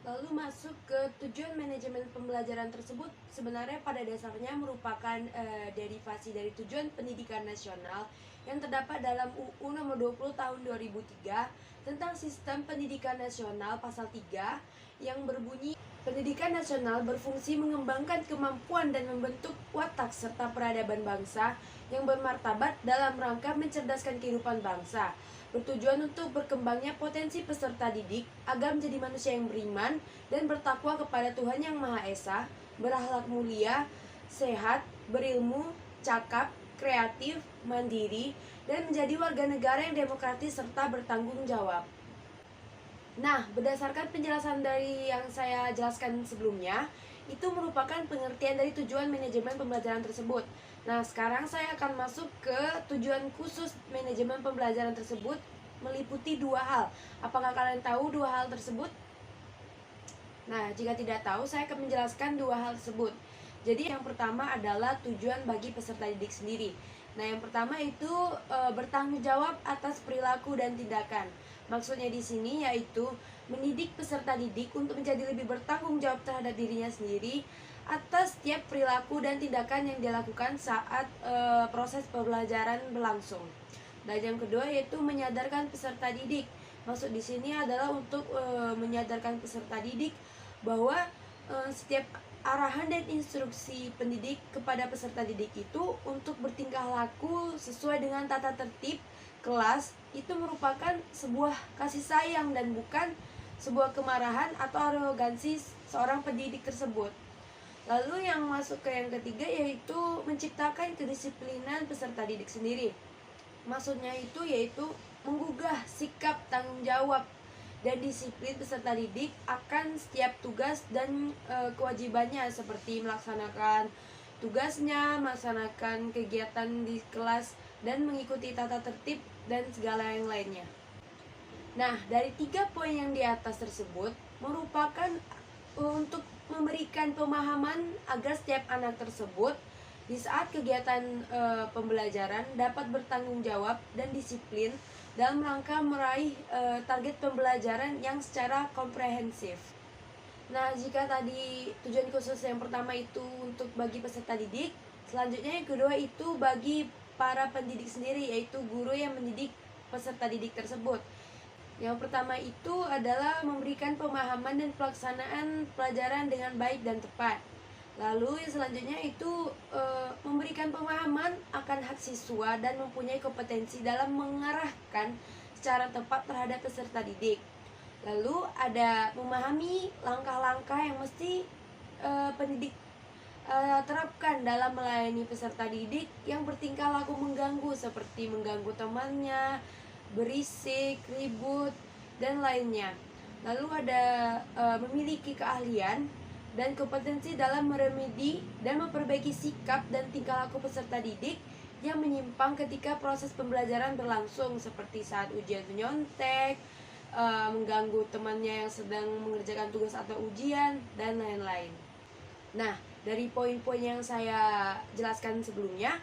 Lalu masuk ke tujuan manajemen pembelajaran tersebut sebenarnya pada dasarnya merupakan derivasi dari tujuan pendidikan nasional yang terdapat dalam UU nomor 20 tahun 2003 tentang sistem pendidikan nasional pasal 3 yang berbunyi Pendidikan nasional berfungsi mengembangkan kemampuan dan membentuk watak serta peradaban bangsa yang bermartabat dalam rangka mencerdaskan kehidupan bangsa, bertujuan untuk berkembangnya potensi peserta didik agar menjadi manusia yang beriman dan bertakwa kepada Tuhan Yang Maha Esa, berakhlak mulia, sehat, berilmu, cakap, kreatif, mandiri, dan menjadi warga negara yang demokratis serta bertanggung jawab. Nah, berdasarkan penjelasan dari yang saya jelaskan sebelumnya, itu merupakan pengertian dari tujuan manajemen pembelajaran tersebut. Nah, sekarang saya akan masuk ke tujuan khusus manajemen pembelajaran tersebut, meliputi 2 hal. Apakah kalian tahu 2 hal tersebut? Nah, jika tidak tahu, saya akan menjelaskan 2 hal tersebut. Jadi yang pertama adalah tujuan bagi peserta didik sendiri. Nah, yang pertama itu bertanggung jawab atas perilaku dan tindakan. Maksudnya di sini yaitu mendidik peserta didik untuk menjadi lebih bertanggung jawab terhadap dirinya sendiri atas setiap perilaku dan tindakan yang dilakukan saat proses pembelajaran berlangsung. Dan yang kedua yaitu menyadarkan peserta didik. Maksud di sini adalah untuk menyadarkan peserta didik bahwa setiap arahan dan instruksi pendidik kepada peserta didik itu untuk bertingkah laku sesuai dengan tata tertib kelas itu merupakan sebuah kasih sayang dan bukan sebuah kemarahan atau arogansi seorang pendidik tersebut. Lalu yang masuk ke yang ketiga yaitu menciptakan kedisiplinan peserta didik sendiri. Maksudnya itu yaitu menggugah sikap tanggung jawab dan disiplin peserta didik akan setiap tugas dan kewajibannya seperti melaksanakan tugasnya, melaksanakan kegiatan di kelas dan mengikuti tata tertib dan segala yang lainnya. Nah, dari 3 poin yang di atas tersebut merupakan untuk memberikan pemahaman agar setiap anak tersebut di saat kegiatan pembelajaran dapat bertanggung jawab dan disiplin dalam rangka meraih target pembelajaran yang secara komprehensif. Nah, jika tadi tujuan khusus yang pertama itu untuk bagi peserta didik, selanjutnya yang kedua itu bagi para pendidik sendiri, yaitu guru yang mendidik peserta didik tersebut. Yang pertama itu adalah memberikan pemahaman dan pelaksanaan pelajaran dengan baik dan tepat. Lalu yang selanjutnya itu memberikan pemahaman akan hak siswa dan mempunyai kompetensi dalam mengarahkan secara tepat terhadap peserta didik. Lalu ada memahami langkah-langkah yang mesti pendidik terapkan dalam melayani peserta didik yang bertingkah laku mengganggu seperti mengganggu temannya, berisik, ribut, dan lainnya. Lalu ada memiliki keahlian dan kompetensi dalam meremedi dan memperbaiki sikap dan tingkah laku peserta didik yang menyimpang ketika proses pembelajaran berlangsung seperti saat ujian menyontek, mengganggu temannya yang sedang mengerjakan tugas atau ujian, dan lain-lain. Nah, dari poin-poin yang saya jelaskan sebelumnya,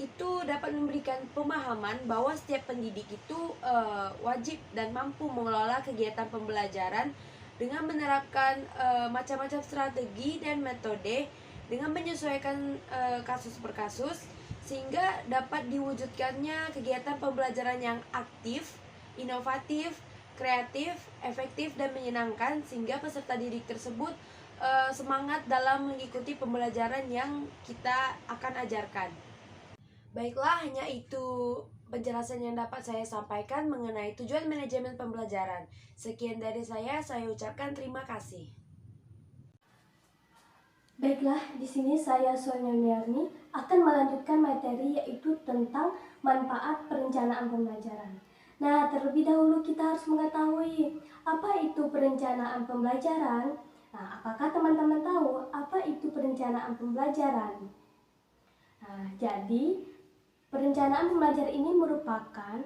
itu dapat memberikan pemahaman bahwa setiap pendidik itu wajib dan mampu mengelola kegiatan pembelajaran dengan menerapkan macam-macam strategi dan metode dengan menyesuaikan kasus per kasus sehingga dapat diwujudkannya kegiatan pembelajaran yang aktif, inovatif, kreatif, efektif, dan menyenangkan sehingga peserta didik tersebut semangat dalam mengikuti pembelajaran yang kita akan ajarkan. Baiklah, hanya itu penjelasan yang dapat saya sampaikan mengenai tujuan manajemen pembelajaran. Sekian dari saya ucapkan terima kasih. Baiklah, di sini saya Sonia Niarni akan melanjutkan materi yaitu tentang manfaat perencanaan pembelajaran. Nah, terlebih dahulu kita harus mengetahui apa itu perencanaan pembelajaran. Nah, apakah teman-teman tahu apa itu perencanaan pembelajaran? Nah, jadi perencanaan pembelajaran ini merupakan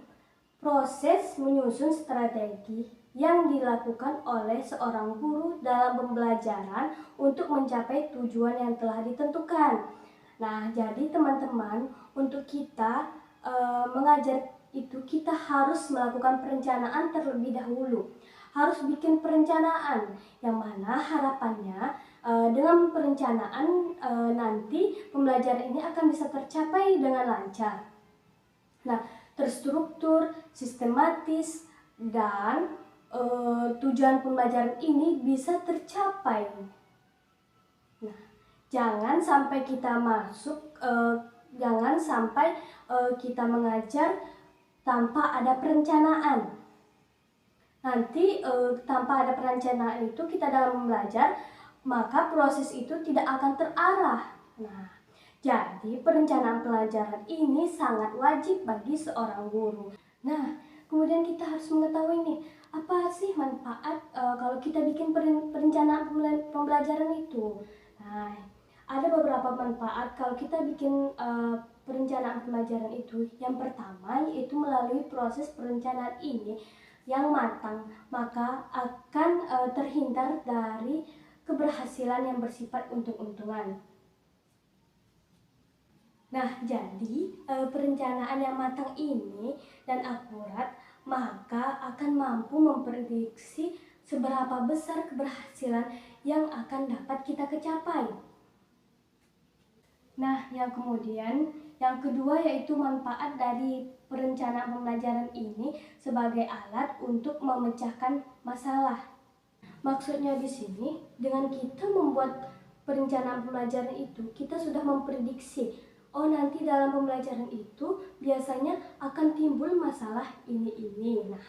proses menyusun strategi yang dilakukan oleh seorang guru dalam pembelajaran untuk mencapai tujuan yang telah ditentukan. Nah, jadi teman-teman, untuk kita mengajar itu kita harus melakukan perencanaan terlebih dahulu. Harus bikin perencanaan yang mana harapannya dengan perencanaan nanti pembelajaran ini akan bisa tercapai dengan lancar. Nah, terstruktur, sistematis, dan tujuan pembelajaran ini bisa tercapai. Nah, jangan sampai kita kita mengajar tanpa ada perencanaan. Nanti tanpa ada perencanaan itu kita dalam belajar, maka proses itu tidak akan terarah. Nah, jadi perencanaan pelajaran ini sangat wajib bagi seorang guru. Nah, kemudian kita harus mengetahui nih, apa sih manfaat kalau kita bikin perencanaan pembelajaran itu. Nah, ada beberapa manfaat kalau kita bikin perencanaan pembelajaran itu. Yang pertama yaitu melalui proses perencanaan ini yang matang, maka akan terhindar dari keberhasilan yang bersifat untung-untungan. Nah, jadi perencanaan yang matang ini dan akurat maka akan mampu memprediksi seberapa besar keberhasilan yang akan dapat kita kecapai. Nah, yang kedua yaitu manfaat dari perencanaan pembelajaran ini sebagai alat untuk memecahkan masalah. Maksudnya di sini, dengan kita membuat perencanaan pembelajaran itu, kita sudah memprediksi, oh nanti dalam pembelajaran itu biasanya akan timbul masalah ini. Nah,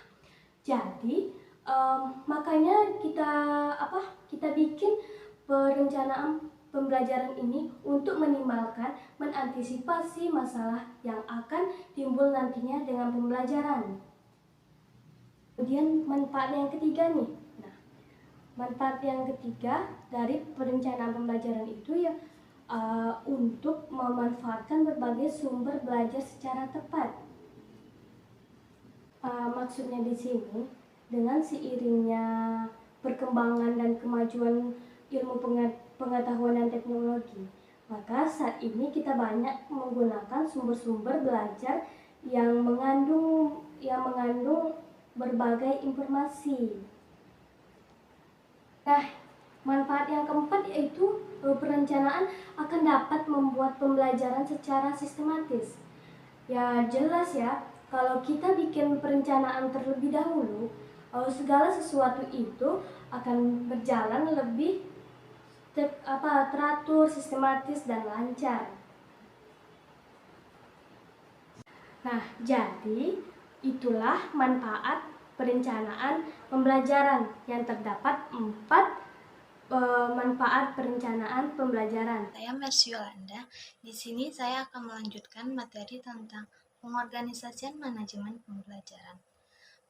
jadi makanya kita bikin perencanaan pembelajaran ini untuk mengantisipasi masalah yang akan timbul nantinya dengan pembelajaran. Kemudian manfaat yang ketiga nih. Nah, manfaat yang ketiga dari perencanaan pembelajaran itu ya untuk memanfaatkan berbagai sumber belajar secara tepat. Maksudnya di sini, dengan seiringnya perkembangan dan kemajuan ilmu pengetahuan dan teknologi, maka saat ini kita banyak menggunakan sumber-sumber belajar yang mengandung berbagai informasi. Nah, manfaat yang keempat yaitu perencanaan akan dapat membuat pembelajaran secara sistematis. Ya jelas ya, kalau kita bikin perencanaan terlebih dahulu, segala sesuatu itu akan berjalan lebih teratur, sistematis, dan lancar. Nah, jadi itulah manfaat perencanaan pembelajaran yang terdapat 4 manfaat perencanaan pembelajaran. Saya Mercy Yolanda. Di sini saya akan melanjutkan materi tentang pengorganisasian manajemen pembelajaran.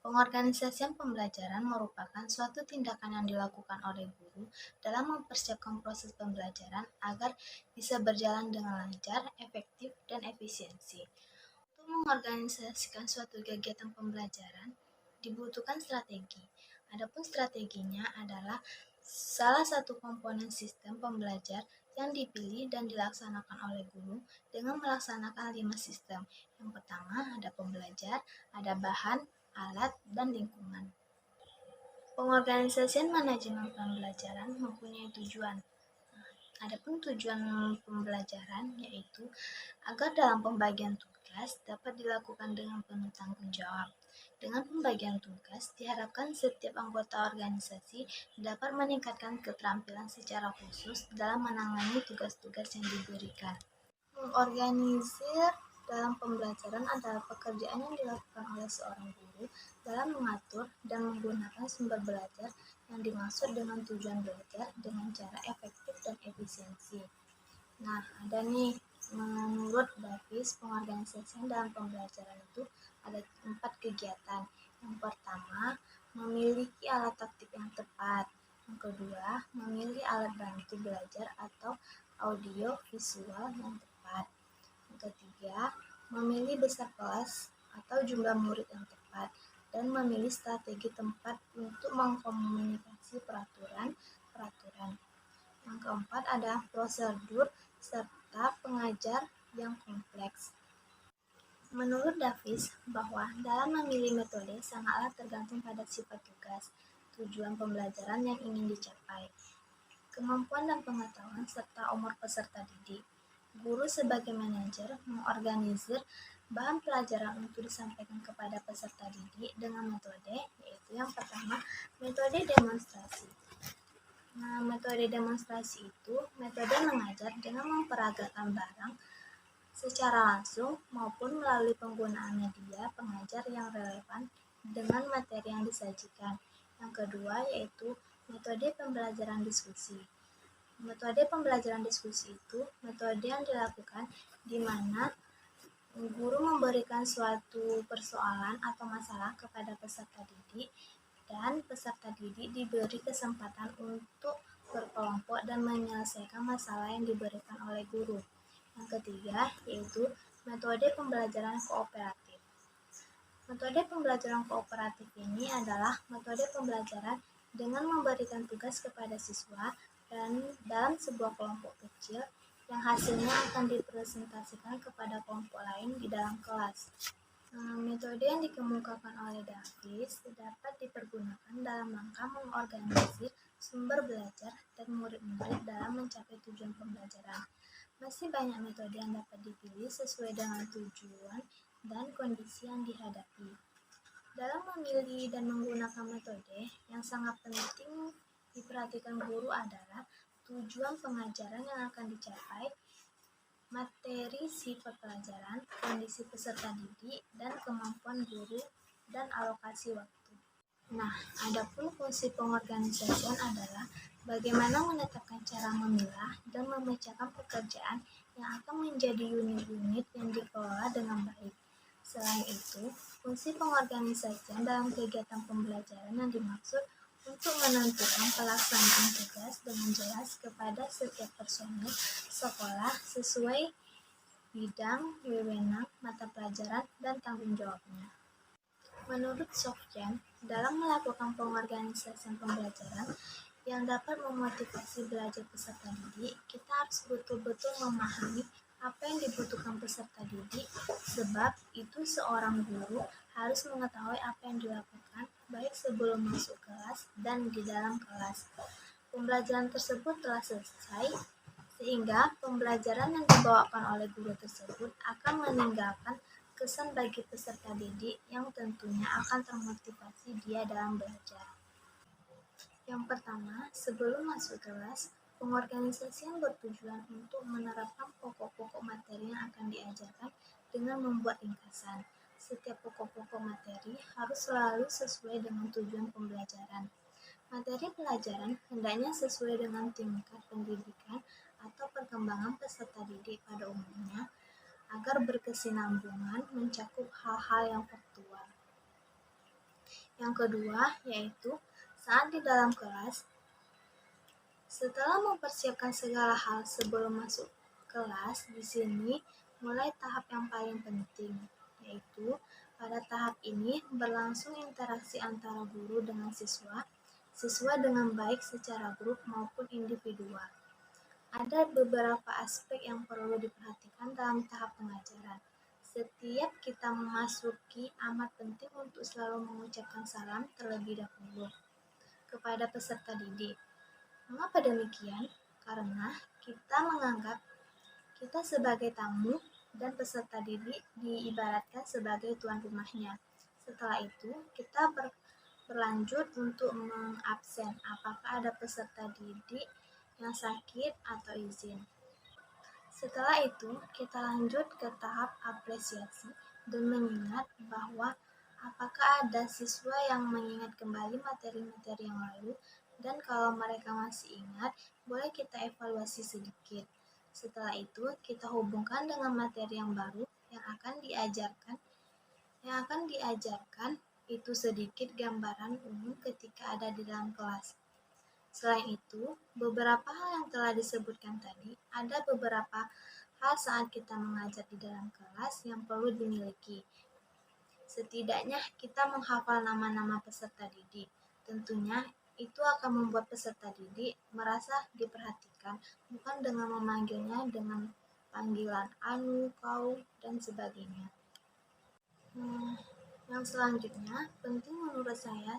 Pengorganisasian pembelajaran merupakan suatu tindakan yang dilakukan oleh guru dalam mempersiapkan proses pembelajaran agar bisa berjalan dengan lancar, efektif, dan efisiensi. Untuk mengorganisasikan suatu kegiatan pembelajaran, dibutuhkan strategi. Adapun strateginya adalah salah satu komponen sistem pembelajar yang dipilih dan dilaksanakan oleh guru dengan melaksanakan 5 sistem. Yang pertama ada pembelajar, ada bahan, alat, dan lingkungan. Pengorganisasian manajemen pembelajaran mempunyai tujuan. Adapun tujuan pembelajaran yaitu agar dalam pembagian tugas dapat dilakukan dengan penuh tanggung jawab. Dengan pembagian tugas, diharapkan setiap anggota organisasi dapat meningkatkan keterampilan secara khusus dalam menangani tugas-tugas yang diberikan. Mengorganisir dalam pembelajaran adalah pekerjaan yang dilakukan oleh seorang guru dalam mengatur dan menggunakan sumber belajar yang dimaksud dengan tujuan belajar dengan cara efektif dan efisiensi. Nah, ada nih, menurut Davis, pengorganisasian dalam pembelajaran itu ada 4 kegiatan. Yang pertama, memiliki alat taktik yang tepat. Yang kedua, memilih alat bantu belajar atau audio visual yang tepat. Yang ketiga, memilih besar kelas atau jumlah murid yang tepat, dan memilih strategi tempat untuk mengkomunikasi peraturan. Yang keempat ada prosedur serta pengajar yang kompleks. Menurut Davis, bahwa dalam memilih metode sangatlah tergantung pada sifat tugas, tujuan pembelajaran yang ingin dicapai, kemampuan dan pengetahuan, serta umur peserta didik. Guru sebagai manajer mengorganisir bahan pelajaran untuk disampaikan kepada peserta didik dengan metode, yaitu yang pertama, metode demonstrasi. Nah, metode demonstrasi itu metode mengajar dengan memperagakan barang secara langsung maupun melalui penggunaan media pengajar yang relevan dengan materi yang disajikan. Yang kedua yaitu metode pembelajaran diskusi. Metode pembelajaran diskusi itu metode yang dilakukan di mana guru memberikan suatu persoalan atau masalah kepada peserta didik dan peserta didik diberi kesempatan untuk berkelompok dan menyelesaikan masalah yang diberikan oleh guru. Yang ketiga yaitu metode pembelajaran kooperatif. Metode pembelajaran kooperatif ini adalah metode pembelajaran dengan memberikan tugas kepada siswa dan dalam sebuah kelompok kecil yang hasilnya akan dipresentasikan kepada kelompok lain di dalam kelas. Metode yang dikemukakan oleh Davis dapat dipergunakan dalam rangka mengorganisir sumber belajar dan murid-murid dalam mencapai tujuan pembelajaran. Masih banyak metode yang dapat dipilih sesuai dengan tujuan dan kondisi yang dihadapi. Dalam memilih dan menggunakan metode, yang sangat penting diperhatikan guru adalah tujuan pengajaran yang akan dicapai, materi sifat pelajaran, kondisi peserta didik, dan kemampuan guru dan alokasi waktu. Nah, adapun fungsi pengorganisasian adalah bagaimana menetapkan cara memilah dan memecahkan pekerjaan yang akan menjadi unit-unit yang dikelola dengan baik. Selain itu, fungsi pengorganisasian dalam kegiatan pembelajaran yang dimaksud untuk menentukan pelaksanaan tugas dengan jelas kepada setiap personil sekolah sesuai bidang, wewenang, mata pelajaran, dan tanggung jawabnya. Menurut Sofyan, dalam melakukan pengorganisasian pembelajaran yang dapat memotivasi belajar peserta didik, kita harus betul-betul memahami apa yang dibutuhkan peserta didik, sebab itu seorang guru harus mengetahui apa yang dilakukan baik sebelum masuk kelas dan di dalam kelas. Pembelajaran tersebut telah selesai, sehingga pembelajaran yang dibawakan oleh guru tersebut akan meninggalkan kesan bagi peserta didik yang tentunya akan termotivasi dia dalam belajar. Yang pertama, sebelum masuk kelas, pengorganisasian bertujuan untuk menerapkan pokok-pokok materi yang akan diajarkan dengan membuat ringkasan. Setiap pokok-pokok materi harus selalu sesuai dengan tujuan pembelajaran. Materi pelajaran hendaknya sesuai dengan tingkat pendidikan atau perkembangan peserta didik pada umumnya, agar berkesinambungan mencakup hal-hal yang faktual. Yang kedua, yaitu saat di dalam kelas, setelah mempersiapkan segala hal sebelum masuk kelas, di sini mulai tahap yang paling penting, yaitu pada tahap ini berlangsung interaksi antara guru dengan siswa dengan baik secara grup maupun individual. Ada beberapa aspek yang perlu diperhatikan dalam tahap pengajaran. Setiap kita memasuki, amat penting untuk selalu mengucapkan salam terlebih dahulu kepada peserta didik. Mengapa demikian? Karena kita menganggap kita sebagai tamu dan peserta didik diibaratkan sebagai tuan rumahnya. Setelah itu, kita berlanjut untuk mengabsen apakah ada peserta didik yang sakit atau izin. Setelah itu, kita lanjut ke tahap apresiasi dan mengingat bahwa apakah ada siswa yang mengingat kembali materi-materi yang lalu, dan kalau mereka masih ingat, boleh kita evaluasi sedikit. Setelah itu, kita hubungkan dengan materi yang baru yang akan diajarkan itu sedikit gambaran umum ketika ada di dalam kelas. Selain itu, beberapa hal yang telah disebutkan tadi, ada beberapa hal saat kita mengajar di dalam kelas yang perlu dimiliki. Setidaknya kita menghafal nama-nama peserta didik. Tentunya itu akan membuat peserta didik merasa diperhatikan, bukan dengan memanggilnya dengan panggilan anu, kau, dan sebagainya. Yang selanjutnya, penting menurut saya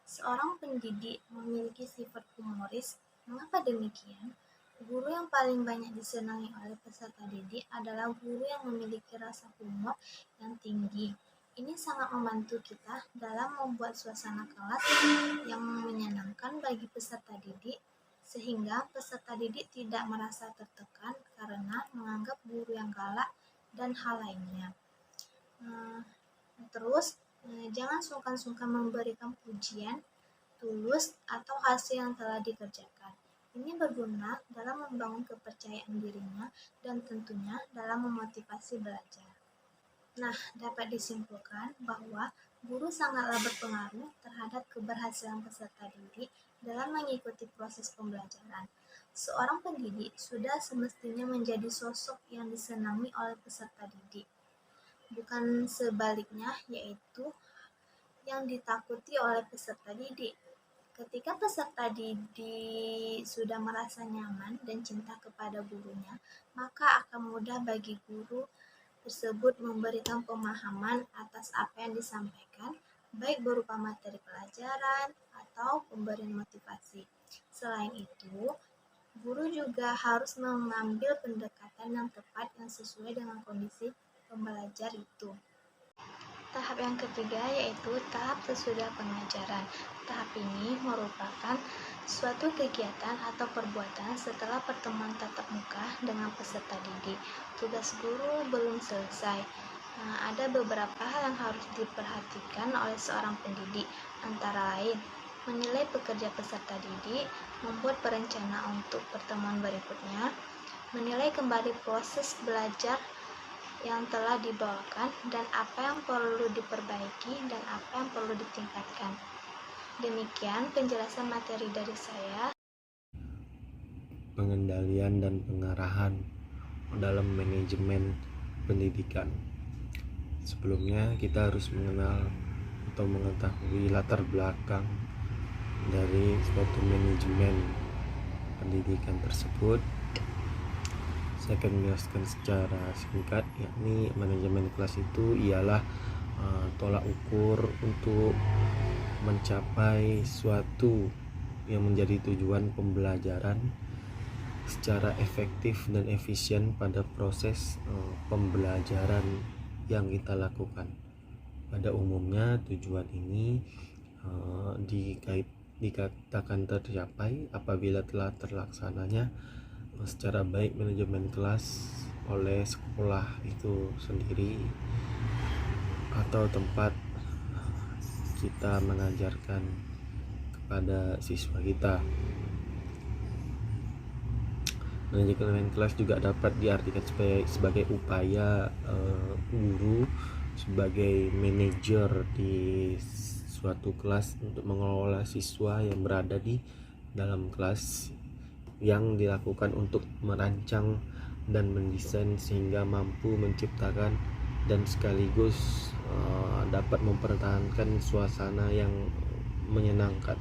seorang pendidik memiliki sifat humoris. Mengapa demikian? Guru yang paling banyak disenangi oleh peserta didik adalah guru yang memiliki rasa humor yang tinggi. Ini sangat membantu kita dalam membuat suasana kelas yang menyenangkan bagi peserta didik, sehingga peserta didik tidak merasa tertekan karena menganggap guru yang galak dan hal lainnya. Terus, jangan sungkan-sungkan memberikan pujian, tulus, atau hasil yang telah dikerjakan. Ini berguna dalam membangun kepercayaan dirinya dan tentunya dalam memotivasi belajar. Nah, dapat disimpulkan bahwa guru sangatlah berpengaruh terhadap keberhasilan peserta didik dalam mengikuti proses pembelajaran. Seorang pendidik sudah semestinya menjadi sosok yang disenangi oleh peserta didik, bukan sebaliknya, yaitu yang ditakuti oleh peserta didik. Ketika peserta didik sudah merasa nyaman dan cinta kepada gurunya, maka akan mudah bagi guru tersebut memberikan pemahaman atas apa yang disampaikan, baik berupa materi pelajaran atau pemberian motivasi. Selain itu, guru juga harus mengambil pendekatan yang tepat yang sesuai dengan kondisi pembelajar itu. Tahap yang ketiga yaitu tahap sesudah pengajaran. Tahap ini merupakan suatu kegiatan atau perbuatan setelah pertemuan tatap muka dengan peserta didik. Tugas guru belum selesai. Ada beberapa hal yang harus diperhatikan oleh seorang pendidik, antara lain menilai pekerja peserta didik, membuat perencanaan untuk pertemuan berikutnya, menilai kembali proses belajar yang telah dibawakan dan apa yang perlu diperbaiki dan apa yang perlu ditingkatkan. Demikian penjelasan materi dari saya. Pengendalian dan pengarahan dalam manajemen pendidikan. Sebelumnya kita harus mengenal atau mengetahui latar belakang dari suatu manajemen pendidikan tersebut. Saya akan menjelaskan secara singkat, yakni manajemen kelas itu ialah tolak ukur untuk mencapai suatu yang menjadi tujuan pembelajaran secara efektif dan efisien pada proses pembelajaran yang kita lakukan. Pada umumnya tujuan ini dikatakan tercapai apabila telah terlaksananya secara baik manajemen kelas oleh sekolah itu sendiri atau tempat kita mengajarkan kepada siswa kita. Manajemen kelas juga dapat diartikan sebagai upaya guru sebagai manajer di suatu kelas untuk mengelola siswa yang berada di dalam kelas, yang dilakukan untuk merancang dan mendesain sehingga mampu menciptakan dan sekaligus dapat mempertahankan suasana yang menyenangkan.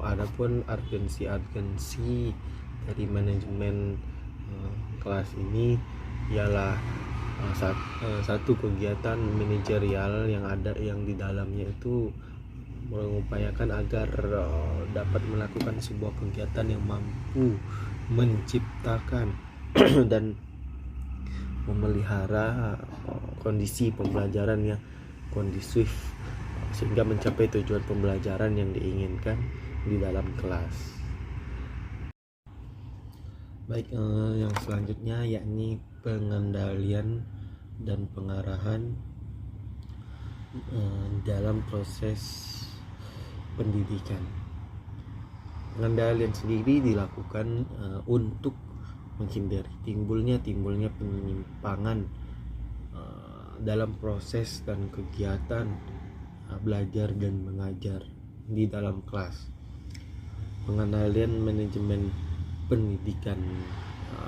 Adapun urgensi dari manajemen kelas ini ialah satu kegiatan manajerial yang di dalamnya itu mengupayakan agar dapat melakukan sebuah kegiatan yang mampu menciptakan dan memelihara kondisi pembelajaran yang kondusif sehingga mencapai tujuan pembelajaran yang diinginkan di dalam kelas. Baik, yang selanjutnya yakni pengendalian dan pengarahan dalam proses pendidikan. Pengendalian sendiri dilakukan untuk menghindari timbulnya penyimpangan dalam proses dan kegiatan belajar dan mengajar di dalam kelas. Pengendalian manajemen pendidikan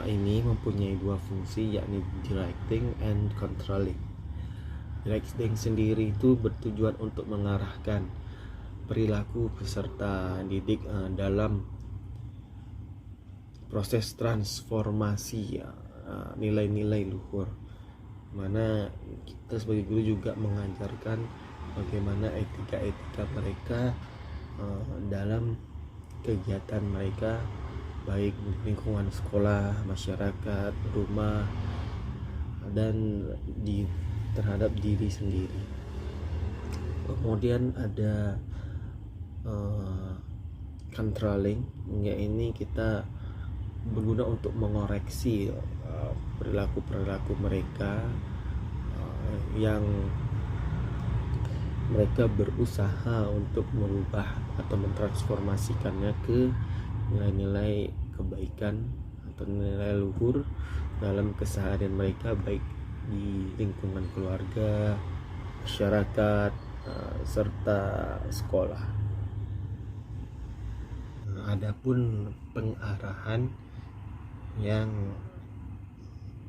ini mempunyai dua fungsi, yakni directing and controlling. Directing sendiri itu bertujuan untuk mengarahkan perilaku peserta didik dalam proses transformasi nilai-nilai luhur, mana kita sebagai guru juga mengajarkan bagaimana etika mereka dalam kegiatan mereka, baik di lingkungan sekolah, masyarakat, rumah, dan terhadap diri sendiri. Kemudian ada controlling, ini kita berguna untuk mengoreksi perilaku mereka yang mereka berusaha untuk merubah atau mentransformasikannya ke nilai-nilai kebaikan atau nilai luhur dalam keseharian mereka, baik di lingkungan keluarga, masyarakat, serta sekolah. Adapun pengarahan yang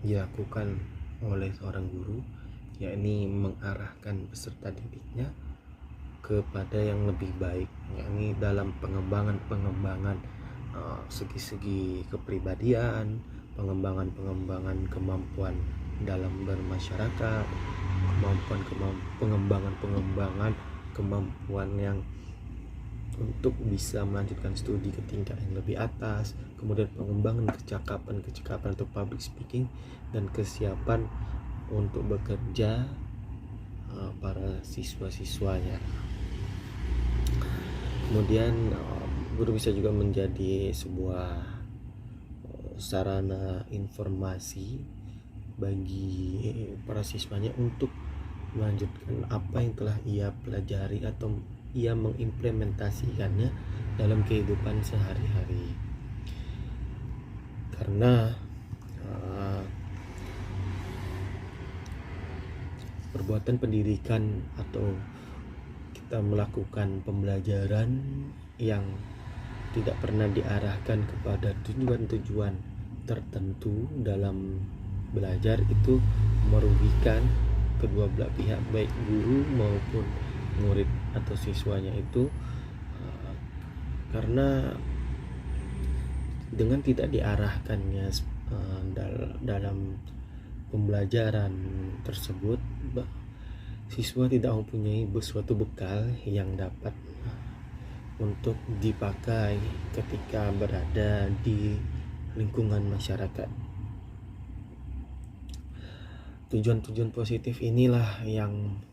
dilakukan oleh seorang guru, yakni mengarahkan peserta didiknya kepada yang lebih baik, yakni dalam pengembangan segi-segi kepribadian, pengembangan kemampuan dalam bermasyarakat, pengembangan kemampuan yang untuk bisa melanjutkan studi ke tingkat yang lebih atas, kemudian pengembangan kecakapan atau public speaking, dan kesiapan untuk bekerja para siswa-siswanya. Kemudian guru bisa juga menjadi sebuah sarana informasi bagi para siswanya untuk melanjutkan apa yang telah ia pelajari atau ia mengimplementasikannya dalam kehidupan sehari-hari. Karena perbuatan pendidikan atau kita melakukan pembelajaran yang tidak pernah diarahkan kepada tujuan-tujuan tertentu dalam belajar itu merugikan kedua belah pihak, baik guru maupun murid atau siswanya itu, karena dengan tidak diarahkannya dalam pembelajaran tersebut, siswa tidak mempunyai suatu bekal yang dapat untuk dipakai ketika berada di lingkungan masyarakat. Tujuan-tujuan positif inilah yang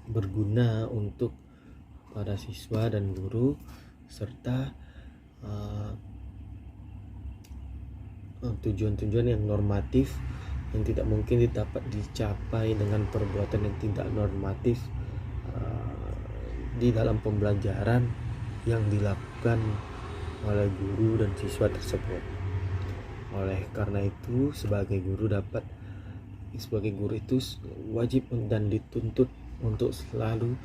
berguna untuk para siswa dan guru, serta tujuan-tujuan yang normatif yang tidak mungkin dapat dicapai dengan perbuatan yang tidak normatif di dalam pembelajaran yang dilakukan oleh guru dan siswa tersebut. Oleh karena itu, sebagai guru itu wajib dan dituntut untuk selalu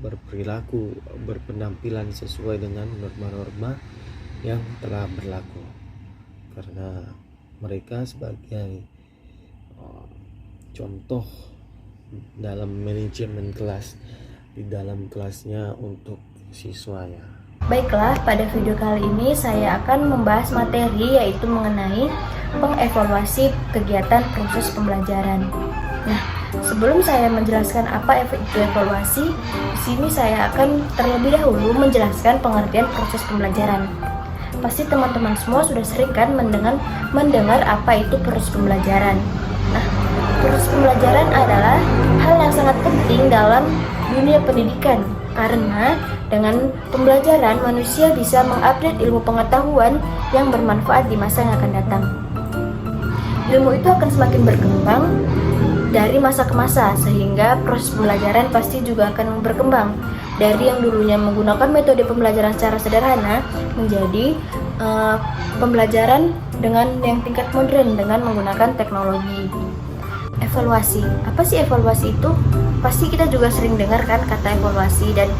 berperilaku, berpenampilan sesuai dengan norma-norma yang telah berlaku, karena mereka sebagai contoh dalam manajemen kelas di dalam kelasnya untuk siswanya. Baiklah, pada video kali ini saya akan membahas materi yaitu mengenai pengevaluasi kegiatan proses pembelajaran. Nah, sebelum saya menjelaskan apa itu evaluasi, di sini saya akan terlebih dahulu menjelaskan pengertian proses pembelajaran. Pasti teman-teman semua sudah sering kan mendengar apa itu proses pembelajaran. Nah, proses pembelajaran adalah hal yang sangat penting dalam dunia pendidikan, karena dengan pembelajaran manusia bisa mengupdate ilmu pengetahuan yang bermanfaat di masa yang akan datang. Ilmu itu akan semakin berkembang dari masa ke masa, sehingga proses pembelajaran pasti juga akan berkembang dari yang dulunya menggunakan metode pembelajaran secara sederhana menjadi pembelajaran dengan yang tingkat modern dengan menggunakan teknologi. Evaluasi, apa sih evaluasi itu? Pasti kita juga sering dengar kan kata evaluasi, dan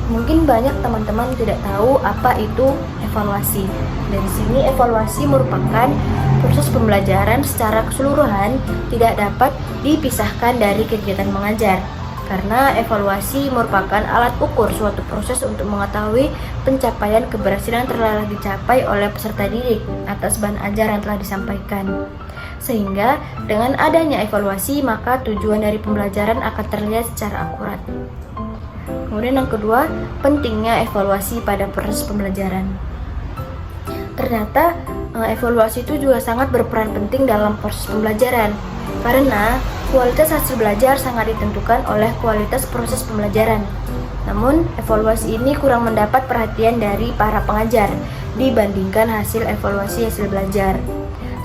mungkin banyak teman-teman tidak tahu apa itu evaluasi. Dari sini evaluasi merupakan proses pembelajaran secara keseluruhan, tidak dapat dipisahkan dari kegiatan mengajar. Karena evaluasi merupakan alat ukur suatu proses untuk mengetahui pencapaian keberhasilan telah dicapai oleh peserta didik atas bahan ajar yang telah disampaikan. Sehingga dengan adanya evaluasi, maka tujuan dari pembelajaran akan terlihat secara akurat. Kemudian yang kedua, pentingnya evaluasi pada proses pembelajaran. Ternyata evaluasi itu juga sangat berperan penting dalam proses pembelajaran, karena kualitas hasil belajar sangat ditentukan oleh kualitas proses pembelajaran. Namun, evaluasi ini kurang mendapat perhatian dari para pengajar dibandingkan hasil evaluasi hasil belajar.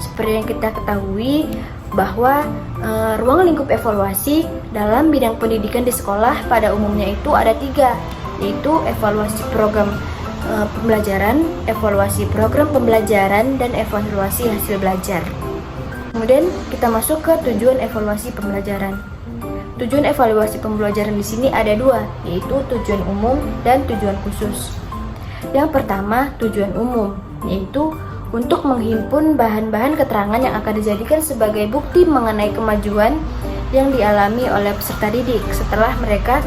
Seperti yang kita ketahui bahwa ruang lingkup evaluasi dalam bidang pendidikan di sekolah pada umumnya itu ada 3, yaitu evaluasi program pembelajaran, evaluasi program pembelajaran, dan evaluasi hasil belajar. Kemudian kita masuk ke tujuan evaluasi pembelajaran. Tujuan evaluasi pembelajaran di sini ada 2, yaitu tujuan umum dan tujuan khusus. Yang pertama, tujuan umum, yaitu untuk menghimpun bahan-bahan keterangan yang akan dijadikan sebagai bukti mengenai kemajuan yang dialami oleh peserta didik setelah mereka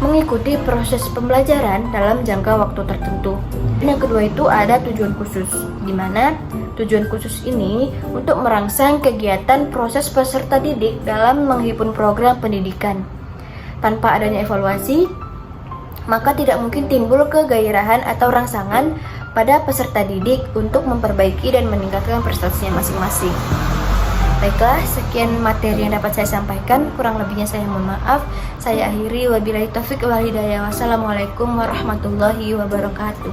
mengikuti proses pembelajaran dalam jangka waktu tertentu. Dan yang kedua itu ada tujuan khusus, di mana tujuan khusus ini untuk merangsang kegiatan proses peserta didik dalam menghimpun program pendidikan. Tanpa adanya evaluasi, maka tidak mungkin timbul kegairahan atau rangsangan pada peserta didik untuk memperbaiki dan meningkatkan prestasinya masing-masing. Baiklah, sekian materi yang dapat saya sampaikan. Kurang lebihnya saya mohon maaf. Saya akhiri, wabillahi taufik wal hidayah. Wassalamualaikum warahmatullahi wabarakatuh.